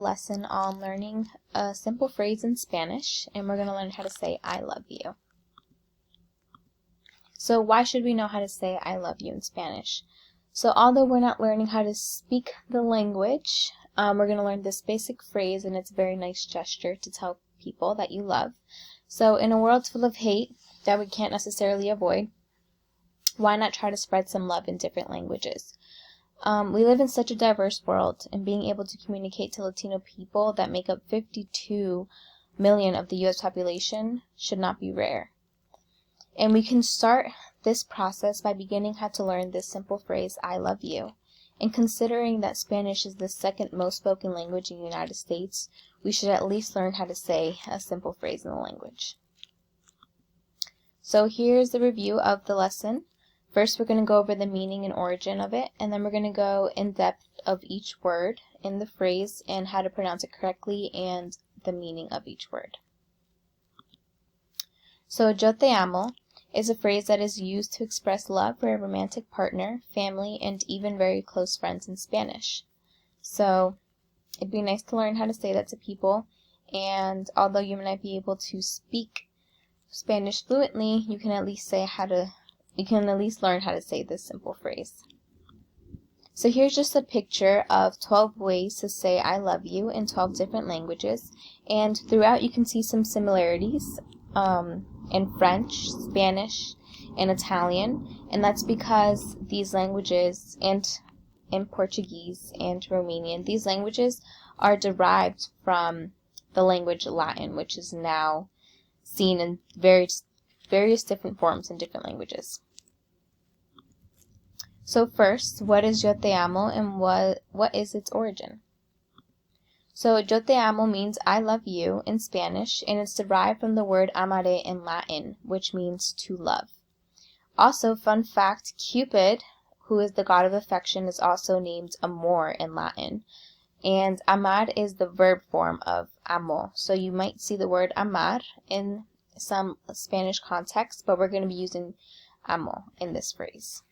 lesson on learning a simple phrase in Spanish, and we're going to learn how to say I love you. So why should we know how to say I love you in Spanish? So although we're not learning how to speak the language, we're going to learn this basic phrase, and it's a very nice gesture to tell people that you love. So in a world full of hate that we can't necessarily avoid, why not try to spread some love in different languages? We live in such a diverse world, and being able to communicate to Latino people that make up 52 million of the U.S. population should not be rare. And we can start this process by beginning how to learn this simple phrase, I love you. And considering that Spanish is the second most spoken language in the United States, we should at least learn how to say a simple phrase in the language. So here's the review of the lesson. First, we're going to go over the meaning and origin of it, and then we're going to go in depth of each word in the phrase and how to pronounce it correctly and the meaning of each word. So, yo te amo is a phrase that is used to express love for a romantic partner, family, and even very close friends in Spanish. So, it'd be nice to learn how to say that to people, and although you might not be able to speak Spanish fluently, you can at least learn how to say this simple phrase. So here's just a picture of 12 ways to say I love you in 12 different languages, and throughout you can see some similarities in French, Spanish, and Italian, and that's because these languages, and in Portuguese and Romanian, these languages are derived from the language Latin, which is now seen in various different forms in different languages. So first, what is yo te amo and what is its origin? So yo te amo means I love you in Spanish, and it's derived from the word amare in Latin, which means to love. Also, fun fact, Cupid, who is the god of affection, is also named Amor in Latin. And amar is the verb form of amo. So you might see the word amar in some Spanish context, but we're going to be using amo in this phrase.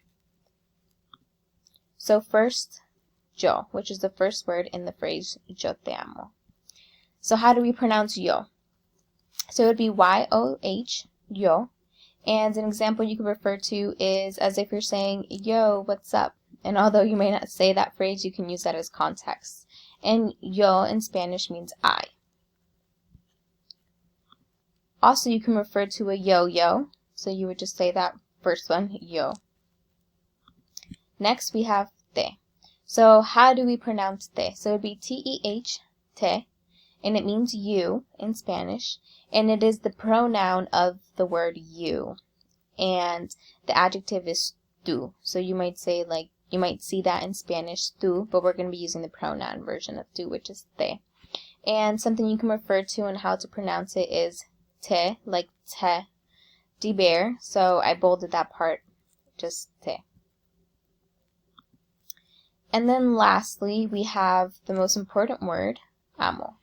So first, yo, which is the first word in the phrase yo te amo. So how do we pronounce yo? So it would be Y-O-H, yo. And an example you could refer to is as if you're saying, yo, what's up? And although you may not say that phrase, you can use that as context. And yo in Spanish means I. Also, you can refer to a yo-yo. So you would just say that first one, yo. Next, we have te. So how do we pronounce te? So it would be T-E-H, te, and it means you in Spanish, and it is the pronoun of the word you, and the adjective is tú. So you might say, like, you might see that in Spanish, tú, but we're going to be using the pronoun version of tú, which is te. And something you can refer to and how to pronounce it is te, like te, de bear. So I bolded that part, just te. And then lastly, we have the most important word, amo.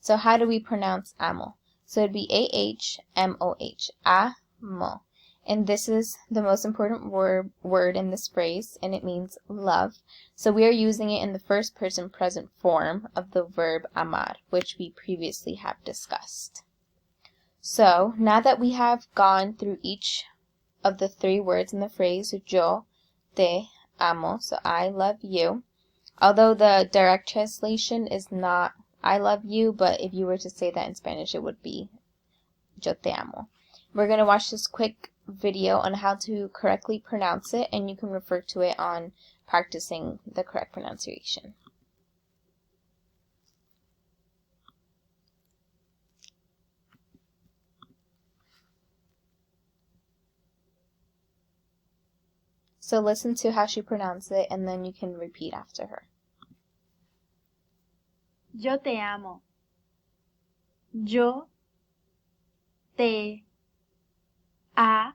So how do we pronounce amo? So it'd be A-H-M-O-H, amo. And this is the most important word in this phrase, and it means love. So we are using it in the first person present form of the verb amar, which we previously have discussed. So now that we have gone through each of the three words in the phrase, yo te amo, so I love you. Although the direct translation is not I love you, but if you were to say that in Spanish, it would be yo te amo. We're going to watch this quick video on how to correctly pronounce it, and you can refer to it on practicing the correct pronunciation. So listen to how she pronounces it, and then you can repeat after her. Yo te amo. Yo te amo.